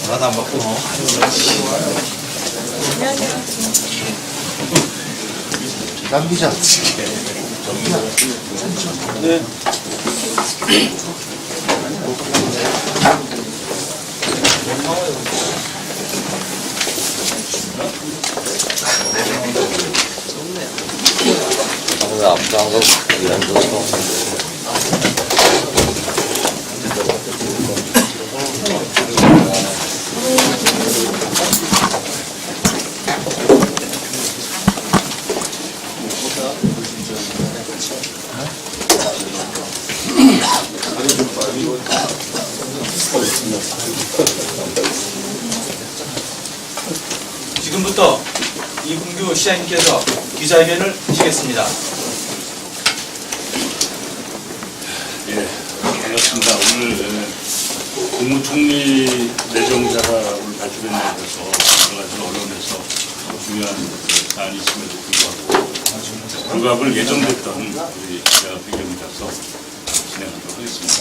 전화도 안 받고. 남기자. 네. 오늘 앞장서 이런 거 지금부터 이금규 시장님께서 기자회견을 하시겠습니다. 예, 반갑습니다. 오늘 국무총리 내정자를 발표된 데 대해서 여러 가지 언론에서 중요한 사안이 있음에도 불구하고 불가합을 예정됐던 우리 제가 배경이 돼서 진행하도록 하겠습니다.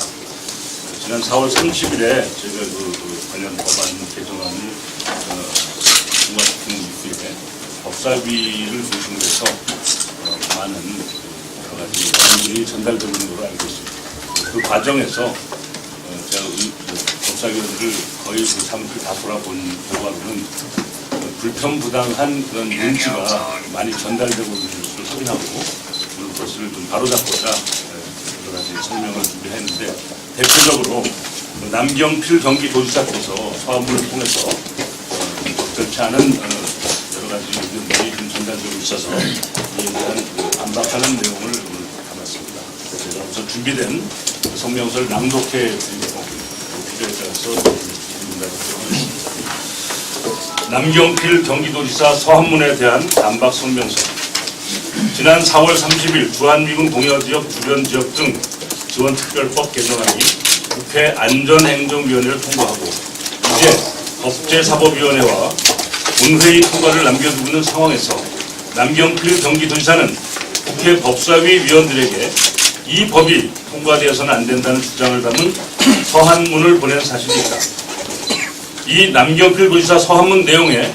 지난 4월 30일에 저희가 그 관련 법안 개정안을 통과시킨 이후에 법사위를 중심으로 해서 많은 여러 가지 안들이 전달되고 있는 걸로 알고 있습니다. 그 과정에서 제가 법사위원들을 거의 그 사무실 다 돌아본 결과로는 불편부당한 그런 눈치가 많이 전달되고 있는 것을 확인하고 오늘 그것을 좀 바로잡고자 여러 가지 성명을 준비했는데 대표적으로 남경필 경기도지사께서 서한문을 통해서 적절치 않은 여러 가지 의견들이 좀 전달되고 있어서 이에 대한 반박하는 내용을 오늘 담았습니다. 제가 우선 준비된 성명서를 낭독해 드리고 필요에 따라서 질문하도록 하겠습니다. 남경필 경기도지사 서한문에 대한 반박 성명서. 지난 4월 30일 주한미군 동해지역 주변 지역 등 지원특별법 개정안이 국회 안전행정위원회를 통과하고 이제 법제사법위원회와 본회의 통과를 남겨두고 있는 상황에서 남경필 경기도지사는 국회 법사위 위원들에게 이 법이 통과되어서는 안 된다는 주장을 담은 서한문을 보낸 사실이 있다. 이 남경필 도지사 서한문 내용에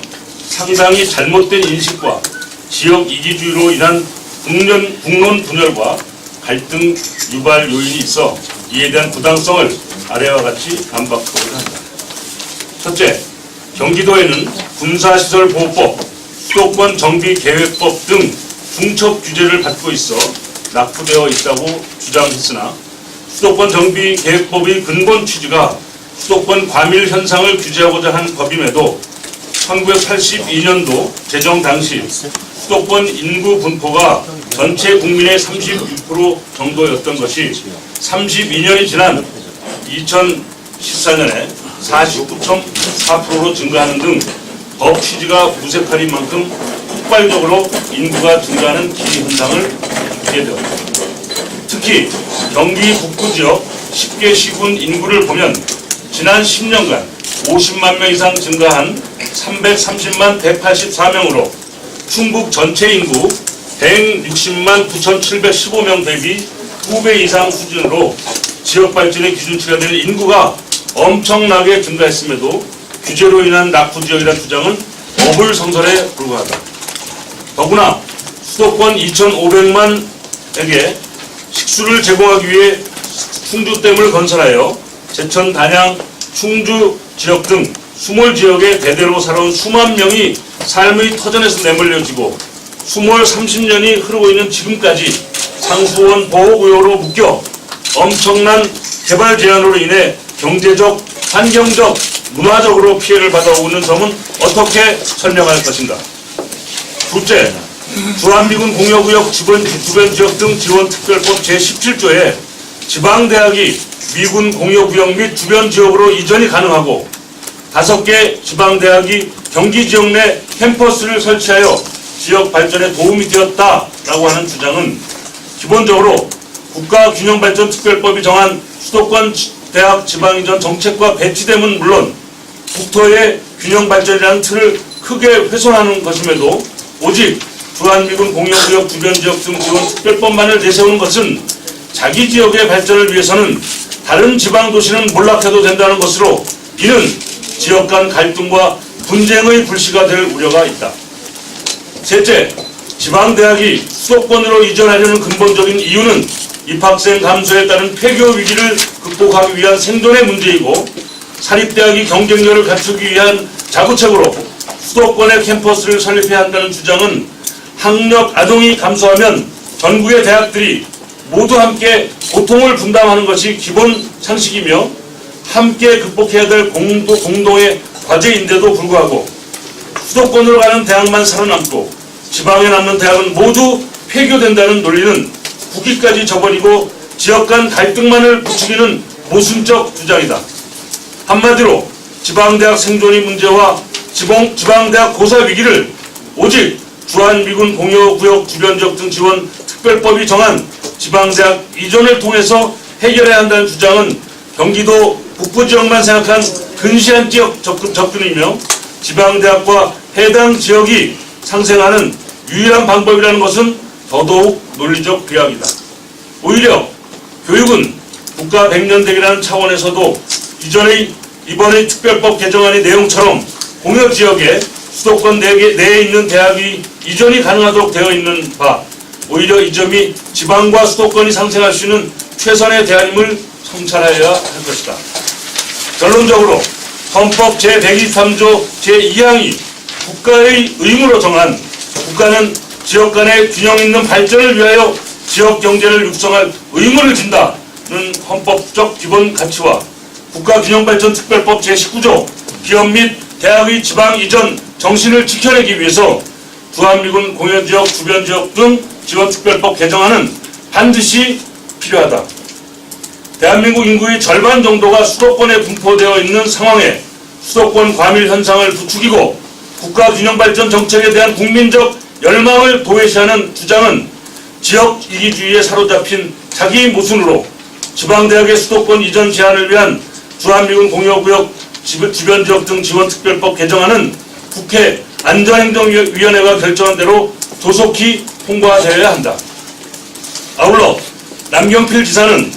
상당히 잘못된 인식과 지역 이기주의로 인한 국론 분열과 갈등 유발 요인이 있어 이에 대한 부당성을 아래와 같이 반박하고자 한다. 첫째, 경기도에는 군사시설보호법, 수도권 정비계획법 등 중첩 규제를 받고 있어 낙후되어 있다고 주장했으나 수도권 정비계획법의 근본 취지가 수도권 과밀 현상을 규제하고자 한 법임에도 1982년도 제정 당시 수도권 인구 분포가 전체 국민의 36% 정도였던 것이 32년이 지난 2014년에 49.4%로 증가하는 등 법 취지가 무색할인 만큼 폭발적으로 인구가 증가하는 기현상을 겪게 되었다. 특히 경기 북부 지역 10개 시군 인구를 보면 지난 10년간 50만 명 이상 증가한 330만 184명으로 충북 전체 인구 160만 9,715명 대비 2배 이상 수준으로 지역 발전의 기준치가 되는 인구가 엄청나게 증가했음에도 규제로 인한 낙후 지역이라는 주장은 어불성설에 불과하다. 더구나 수도권 2,500만에게 식수를 제공하기 위해 충주댐을 건설하여 제천, 단양, 충주 지역 등 수몰 지역에 대대로 살아온 수만 명이 삶의 터전에서 내몰려지고 수몰 30년이 흐르고 있는 지금까지 상수원 보호구역으로 묶여 엄청난 개발 제한으로 인해 경제적, 환경적, 문화적으로 피해를 받아오고 있는 점은 어떻게 설명할 것인가. 둘째, 주한미군 공여구역 주변 지역 등 지원특별법 제17조에 지방대학이 미군 공여구역 및 주변 지역으로 이전이 가능하고 5개 지방대학이 경기 지역 내 캠퍼스를 설치하여 지역 발전에 도움이 되었다라고 하는 주장은 기본적으로 국가균형발전특별법이 정한 수도권 대학 지방이전 정책과 배치됨은 물론 국토의 균형발전이라는 틀을 크게 훼손하는 것임에도 오직 주한미군 공여구역 주변 지역 등 지원 특별법만을 내세우는 것은 자기 지역의 발전을 위해서는 다른 지방 도시는 몰락해도 된다는 것으로 이는 지역 간 갈등과 분쟁의 불씨가 될 우려가 있다. 셋째, 지방대학이 수도권으로 이전하려는 근본적인 이유는 입학생 감소에 따른 폐교 위기를 극복하기 위한 생존의 문제이고 사립대학이 경쟁력을 갖추기 위한 자구책으로 수도권의 캠퍼스를 설립해야 한다는 주장은 학력 아동이 감소하면 전국의 대학들이 모두 함께 고통을 분담하는 것이 기본 상식이며 함께 극복해야 될 공동의 과제인데도 불구하고 수도권으로 가는 대학만 살아남고 지방에 남는 대학은 모두 폐교된다는 논리는 국기까지 저버리고 지역 간 갈등만을 부추기는 모순적 주장이다. 한마디로 지방대학 생존의 문제와 지방대학 고사 위기를 오직 주한미군 공여구역 주변지역 등 지원 특별법이 정한 지방대학 이전을 통해서 해결해야 한다는 주장은 경기도 북부지역만 생각한 근시한 지역 접근이며 지방대학과 해당 지역이 상생하는 유일한 방법이라는 것은 더더욱 논리적 비약이다. 오히려 교육은 국가 백년대계라는 차원에서도 이번의 특별법 개정안의 내용처럼 공여지역에 수도권 내에 있는 대학이 이전이 가능하도록 되어 있는 바 오히려 이 점이 지방과 수도권이 상생할 수 있는 최선의 대안임을 성찰하여야 할 것이다. 결론적으로 헌법 제123조 제2항이 국가의 의무로 정한 국가는 지역 간의 균형 있는 발전을 위하여 지역 경제를 육성할 의무를 진다는 헌법적 기본 가치와 국가균형발전특별법 제19조 기업 및 대학의 지방 이전 정신을 지켜내기 위해서 주한미군 공여지역 주변지역 등 지원특별법 개정안은 반드시 필요하다. 대한민국 인구의 절반 정도가 수도권에 분포되어 있는 상황에 수도권 과밀 현상을 부추기고 국가균형발전 정책에 대한 국민적 열망을 도외시하는 주장은 지역 이기주의에 사로잡힌 자기 모순으로 지방대학의 수도권 이전 제한을 위한 주한미군 공여구역 주변지역 등 지원특별법 개정안은 국회 안전행정위원회가 결정한 대로 조속히 통과되어야 한다. 아울러 남경필 지사는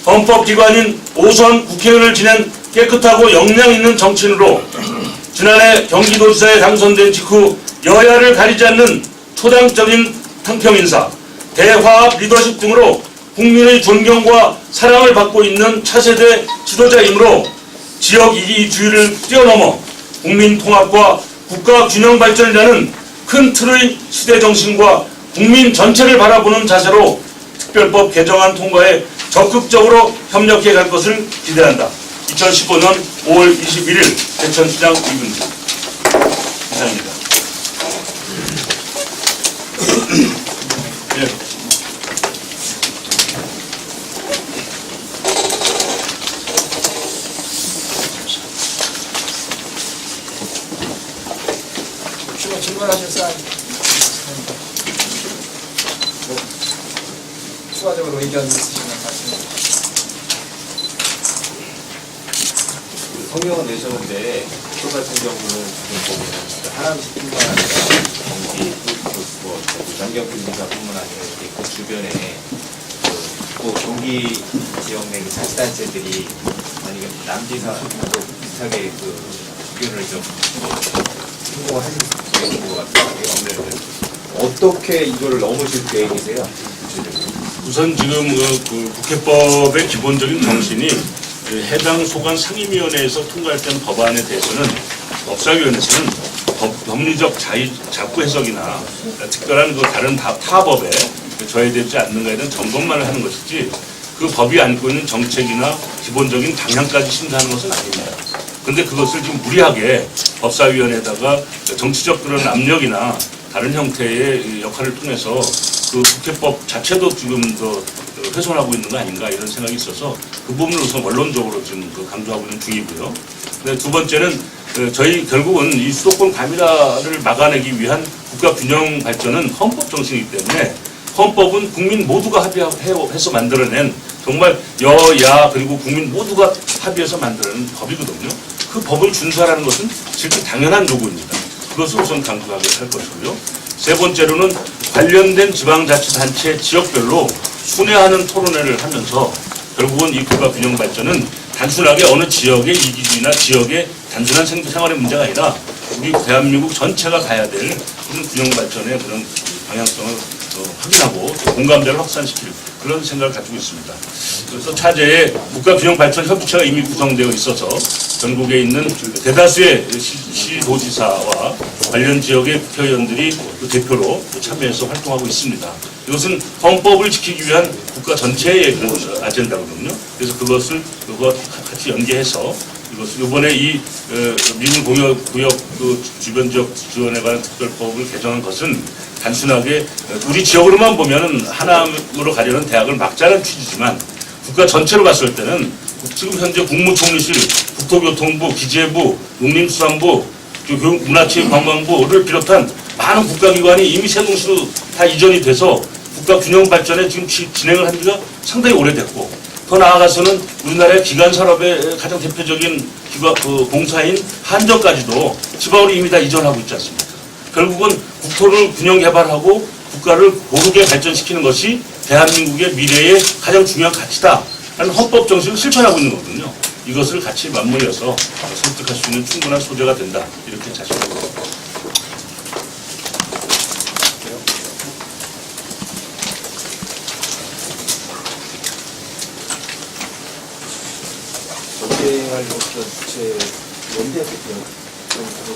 헌법기관인 5선 국회의원을 지낸 깨끗하고 역량 있는 정치인으로 지난해 경기도지사에 당선된 직후 여야를 가리지 않는 초당적인 탕평인사, 대화합 리더십 등으로 국민의 존경과 사랑을 받고 있는 차세대 지도자이므로 지역 이기주의를 뛰어넘어 국민 통합과 국가 균형 발전이라는 큰 틀의 시대 정신과 국민 전체를 바라보는 자세로 특별법 개정안 통과에 적극적으로 협력해 갈 것을 기대한다. 2015년 5월 21일 대천시장 이근주 이사입니다. 네. 질문하실 사람 추가적으로 의견 있으시면 말씀해 성명은 내셨는데 또 같은 경우는 지금 보면 하남시뿐만 아니라 경기, 남경필 지사뿐만 아니라 이렇게 그 주변에 또 경기 지역 내 자치단체들이 만약에 남지사하고 비슷하게 그 의견을 좀 성공하실 수 있는 것 같아요. 어떻게 이거를 넘으실 계획이세요? 우선 지금 그 국회법의 기본적인 정신이 해당 소관 상임위원회에서 통과했던 법안에 대해서는 법사위원회에서는 법리적 자구 해석이나 특별한 그 다른 타법에 저해되지 않는가에 대한 점검만을 하는 것이지 그 법이 안고 있는 정책이나 기본적인 방향까지 심사하는 것은 아닙니다. 그런데 그것을 좀 무리하게 법사위원회에다가 정치적 그런 압력이나 다른 형태의 역할을 통해서 그 국회법 자체도 지금 더 훼손하고 있는 거 아닌가 이런 생각이 있어서 그 부분을 우선 원론적으로 지금 강조하고 있는 중이고요. 근데 두 번째는 저희 결국은 이 수도권 과밀화를 막아내기 위한 국가 균형 발전은 헌법 정신이기 때문에 헌법은 국민 모두가 합의해서 만들어낸 정말 여야 그리고 국민 모두가 합의해서 만들어낸 법이거든요. 그 법을 준수하라는 것은 실제 당연한 요구입니다. 그것을 우선 강조하게 할 것이고요. 세 번째로는 관련된 지방자치단체 지역별로 순회하는 토론회를 하면서 결국은 이 국가균형 발전은 단순하게 어느 지역의 이기주의나 지역의 단순한 생활의 문제가 아니라 우리 대한민국 전체가 가야 될 그런 균형 발전의 그런 방향성을 확인하고 공감대를 확산시킬 그런 생각을 가지고 있습니다. 그래서 차제에 국가균형발전협의체가 이미 구성되어 있어서 전국에 있는 대다수의 시도지사와 관련 지역의 국회의원들이 대표로 참여해서 활동하고 있습니다. 이것은 헌법을 지키기 위한 국가 전체의 그런 아젠다거든요. 그래서 그것을 같이 연계해서 이것을 이번에 이 미군 공여구역 그 주변 지역 지원에 관한 특별법을 개정한 것은 단순하게 우리 지역으로만 보면은 하나로 가려는 대학을 막자는 취지지만 국가 전체로 봤을 때는 지금 현재 국무총리실, 국토교통부, 기재부, 농림수산부, 교육문화체육관광부를 비롯한 많은 국가기관이 이미 세종시로 다 이전이 돼서 국가균형 발전에 지금 진행을 한 지가 상당히 오래됐고 더 나아가서는 우리나라의 기관 산업의 가장 대표적인 공사인 한전까지도 지방으로 이미 다 이전하고 있지 않습니까? 결국은 국토를 균형 개발하고 국가를 고르게 발전시키는 것이 대한민국의 미래의 가장 중요한 가치다 라는 헌법 정신을 실천하고 있는 거거든요. 이것을 같이 맞물려서 설득할 수 있는 충분한 소재가 된다. 이렇게 자신하고 있습니다.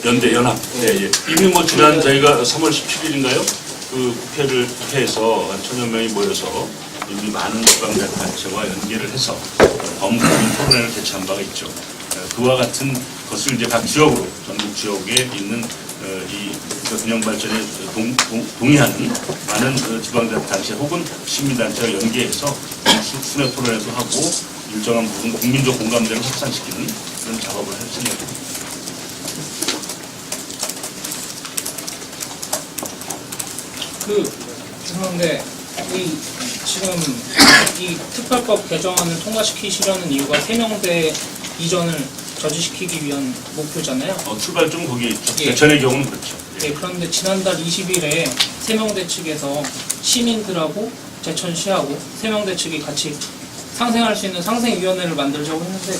연대 연합. 예. 이미 뭐 지난 저희가 3월 17일인가요? 그 국회에서 한 1000여 명이 모여서 이미 많은 지방자치단체와 연계를 해서 범국민 토론회를 개최한 바가 있죠. 그와 같은 것을 이제 각 지역으로 전국 지역에 있는 이 균형 발전에 동의하는 많은 지방자치단체 혹은 시민단체와 연계해서 순회 토론회도 하고 일정한 부분 국민적 공감대를 확산시키는 그런 작업을 할 생각입니다. 죄송한데 지금 이 특별법 개정안을 통과시키시려는 이유가 세명대 이전을 저지시키기 위한 목표잖아요. 출발점은 거기에 있죠. 예. 대천의 경우는 그렇죠. 네, 그런데 지난달 20일에 세명대 측에서 시민들하고 제천시하고 세명대 측이 같이 상생할 수 있는 상생위원회를 만들자고 했는데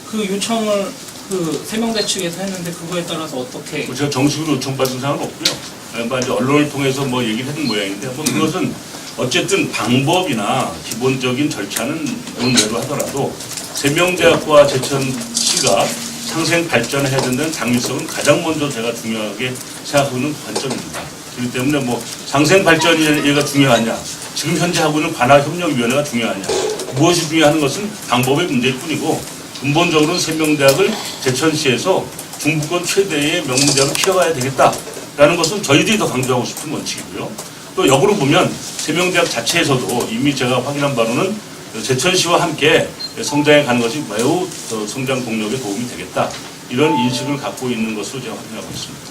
그 요청을 그 세명대 측에서 했는데 그거에 따라서 어떻게? 제가 정식으로 요청받은 사항은 없고요. 이제 언론을 통해서 뭐 얘기를 했던 모양인데 뭐 그것은 어쨌든 방법이나 기본적인 절차는 논외로 하더라도 세명대학과 제천시가 상생 발전해야 된다는 당위성은 가장 먼저 제가 중요하게 생각하고 있는 관점입니다. 그렇기 때문에 뭐 상생 발전이 중요하냐, 지금 현재 하고 있는 관할협력위원회가 중요하냐, 무엇이 중요한 것은 방법의 문제일 뿐이고 근본적으로는 세명대학을 제천시에서 중부권 최대의 명문대학으로 키워가야 되겠다라는 것은 저희들이 더 강조하고 싶은 원칙이고요. 또 역으로 보면 세명대학 자체에서도 이미 제가 확인한 바로는 제천시와 함께 성장해 가는 것이 매우 성장 동력에 도움이 되겠다. 이런 인식을 갖고 있는 것으로 제가 확인하고 있습니다.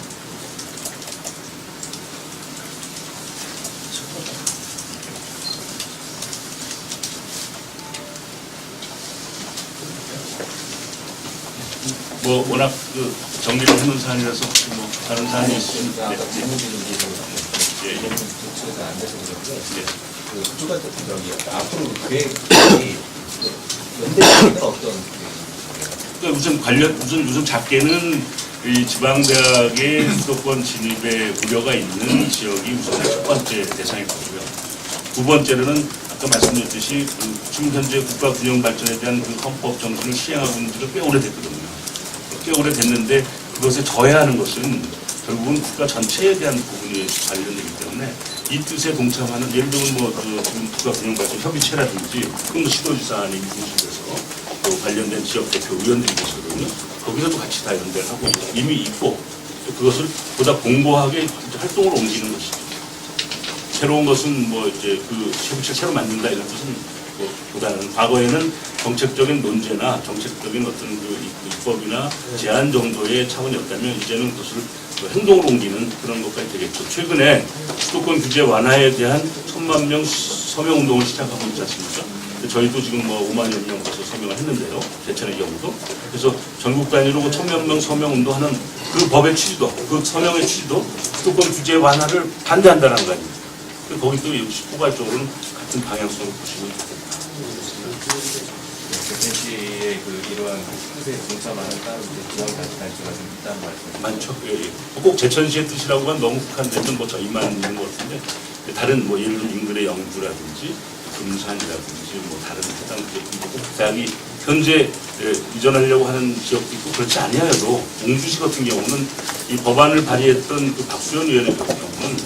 뭐 워낙 정리를 해놓은 사안이라서 뭐 다른 사안이 있으면 조치가 안 돼서 그런데 그주가 앞으로 계획이 연대는 어떤 그러니까 우선 작게는 이 지방대학의 수도권 진입에 우려가 있는 지역이 우선 첫 번째 대상일 거고요. 두 번째로는 아까 말씀드렸듯이 지금 현재 국가 균형 발전에 대한 그 헌법 정신을 시행하고 있는 지가 꽤 오래됐거든요. 꽤 오래됐는데 그것에 저해하는 것은 결국은 국가 전체에 대한 부분이 관련되기 때문에 이 뜻에 동참하는 예를 들면 지금 국가균형발전 협의체라든지 그런 시도지사안이 중심돼서 또 관련된 지역 대표 의원들이 계시거든요. 거기서도 같이 다 연대를 하고 이미 있고 그것을 보다 공고하게 활동으로 옮기는 것이죠. 새로운 것은 이제 그 협의체 새로 만든다 이런 뜻은 보다는 과거에는 정책적인 논제나 정책적인 어떤 입법이나 제안 정도의 차원이었다면 이제는 그것을 행동으로 옮기는 그런 것까지 되겠죠. 최근에 수도권 규제 완화에 대한 1000만 명 서명 운동을 시작하고 있지 않습니까? 저희도 지금 뭐 5만여 명 가서 서명을 했는데요. 제천의 경우도. 그래서 전국 단위로 1,000명 명 서명 운동하는 그 법의 취지도, 그 서명의 취지도 수도권 규제 완화를 반대한다는 거 아닙니까? 거기도 역시 포괄적으로는 같은 방향성으로 보시면 좋겠다. 대전시의 그 이러한 뜻에 동참하는 다른 지방자치단체가 좀 있다는 말씀. 많죠. 예, 예. 꼭 제천시의 뜻이라고만 너무 국한되면 뭐 저희만 있는 것 같은데 다른 뭐 예를 들어 인근의 영주라든지 금산이라든지 뭐 다른 해당 지역 대학이 현재 이전하려고 하는 지역도 있고 그렇지 아니하여도 옹주시 같은 경우는 이 법안을 발의했던 그 박수현 의원의 같은 경우는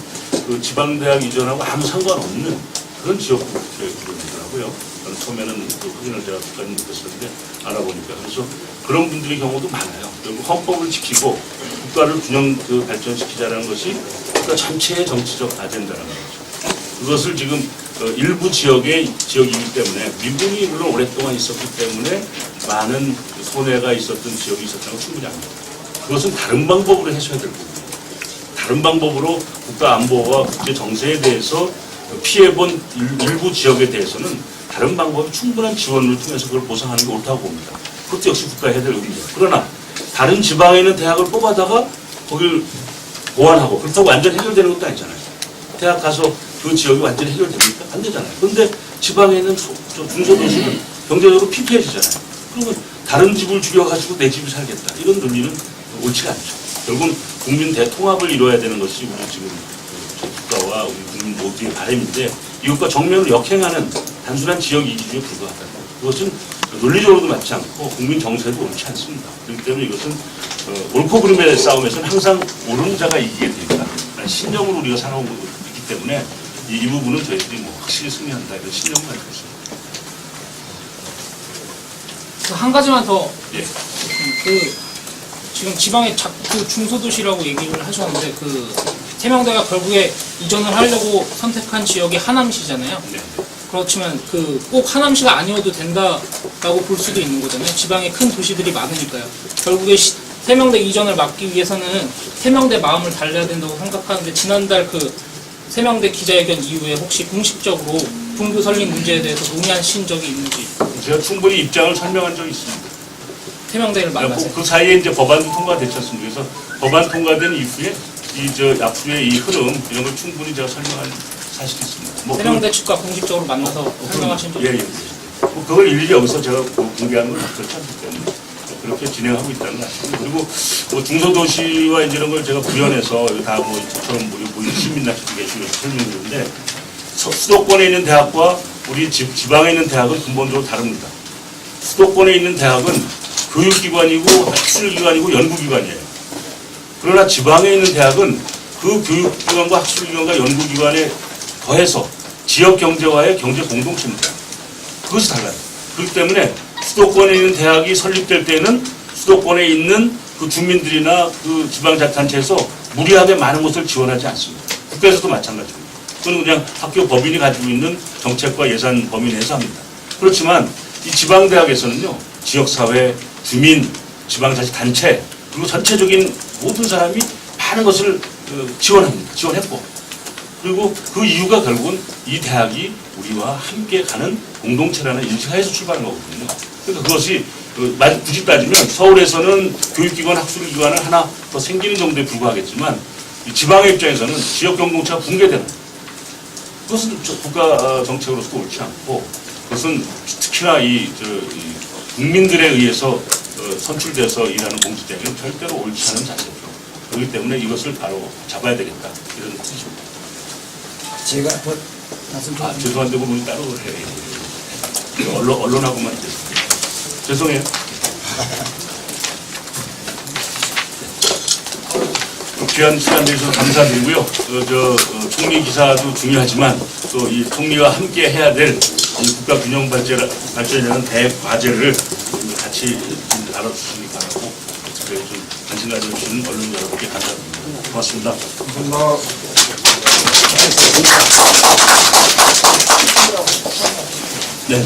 그 지방대학 이전하고 아무 상관없는 그런 지역구로 되더라고요. 처음에는 그 확인을 제가 국가는 못했었는데 알아보니까 그래서 그런 분들의 경우도 많아요. 결국 헌법을 지키고 국가를 균형 발전시키자라는 것이 국가 전체의 정치적 아젠다라는 거죠. 그것을 지금 일부 지역이기 때문에 미분이 물론 오랫동안 있었기 때문에 많은 손해가 있었던 지역이 있었다는 건 충분히 압니다. 그것은 다른 방법으로 해소해야 될 부분이에요. 다른 방법으로 국가 안보와 국제 정세에 대해서 피해본 일부 지역에 대해서는 다른 방법이 충분한 지원을 통해서 그걸 보상하는 게 옳다고 봅니다. 그것도 역시 국가가 해야 될 의무입니다. 그러나 다른 지방에 있는 대학을 뽑아다가 거기를 보완하고 그렇다고 완전히 해결되는 것도 아니잖아요. 대학 가서 그 지역이 완전히 해결됩니까? 안 되잖아요. 그런데 지방에 있는 중소도시는 경제적으로 피폐해지잖아요. 그러면 다른 집을 줄여가지고 내 집을 살겠다. 이런 논리는 옳지가 않죠. 결국은 국민 대통합을 이뤄야 되는 것이 우리 지금 국가와 우리 국민 모두의 바람인데 이것과 정면을 역행하는 단순한 지역 이기주의에 불과하다. 그것은 논리적으로도 맞지 않고 국민 정세도 옳지 않습니다. 그렇기 때문에 이것은 옳고 그름의 싸움에서는 항상 옳은 자가 이기게 됩니다. 신념으로 우리가 살아오고 있기 때문에 이 부분은 저희들이 뭐 확실히 승리한다 이런 신념을 가지고 있습니다. 한 가지만 더. 예. 지금 지방의 중소도시라고 얘기를 하셨는데 세명대가 결국에 이전을 하려고 선택한 지역이 하남시잖아요. 네. 그렇지만 꼭 하남시가 아니어도 된다라고 볼 수도 있는 거잖아요. 지방에 큰 도시들이 많으니까요. 결국에 세명대 이전을 막기 위해서는 세명대 마음을 달래야 된다고 생각하는데 지난달 세명대 기자회견 이후에 혹시 공식적으로 분교 설립 문제에 대해서 논의하신 적이 있는지. 제가 충분히 입장을 설명한 적이 있습니다. 세명대를 만나서. 그 사이에 이제 법안도 통과됐지 않습니까? 그래서 법안 통과된 이후에 앞으로의 이 흐름 이런 걸 충분히 제가 설명한 사실이 있습니다. 뭐 세명대 측과 공식적으로 만나서 설명하신 적이 예. 뭐 그걸 일일이 여기서 제가 공개하는 건 그렇지 않기 때문에 그렇게 진행하고 있다는 거 아시죠? 그리고 뭐 중소도시와 이런 걸 제가 구현해서 다 뭐 저처럼 우리 시민단체도 계시고 설명드리는데 수도권에 있는 대학과 우리 지방에 있는 대학은 근본적으로 다릅니다. 수도권에 있는 대학은 교육기관이고 학술기관이고 연구기관이에요. 그러나 지방에 있는 대학은 그 교육기관과 학술기관과 연구기관에 더해서 지역경제와의 경제 공동체입니다. 그것이 달라요. 그렇기 때문에 수도권에 있는 대학이 설립될 때는 수도권에 있는 그 주민들이나 그 지방자치단체에서 무리하게 많은 것을 지원하지 않습니다. 국가에서도 마찬가지입니다. 그건 그냥 학교 법인이 가지고 있는 정책과 예산 범위 내에서 합니다. 그렇지만 이 지방대학에서는요, 지역사회, 주민, 지방자치단체, 그리고 전체적인 모든 사람이 많은 것을 지원합니다. 지원했고. 그리고 그 이유가 결국은 이 대학이 우리와 함께 가는 공동체라는 인식하에서 출발한 거거든요. 그러니까 그것이 굳이 따지면 서울에서는 교육기관, 학술기관을 하나 더 생기는 정도에 불과하겠지만 이 지방의 입장에서는 지역 공동체가 붕괴되는 그것은 국가 정책으로서도 옳지 않고 그것은 특히나 이 국민들에 의해서 선출돼서 일하는 공직자에게는 절대로 옳지 않은 자세죠. 그렇기 때문에 이것을 바로 잡아야 되겠다 이런 뜻입니다. 제가 말씀 좀. 죄송한데 그분이 따로 해요. 언론하고만 됐습니다. 죄송해요. 귀한 시간 내주셔서 감사드리고요. 총리 기사도 중요하지만 또 이 총리와 함께 해야 될 이 국가 균형 발전이라는 대과제를 같이 알아주시기 바라고 특별히 좀 관심 가져주시는 언론 여러분께 감사드립니다. 고맙습니다. 네.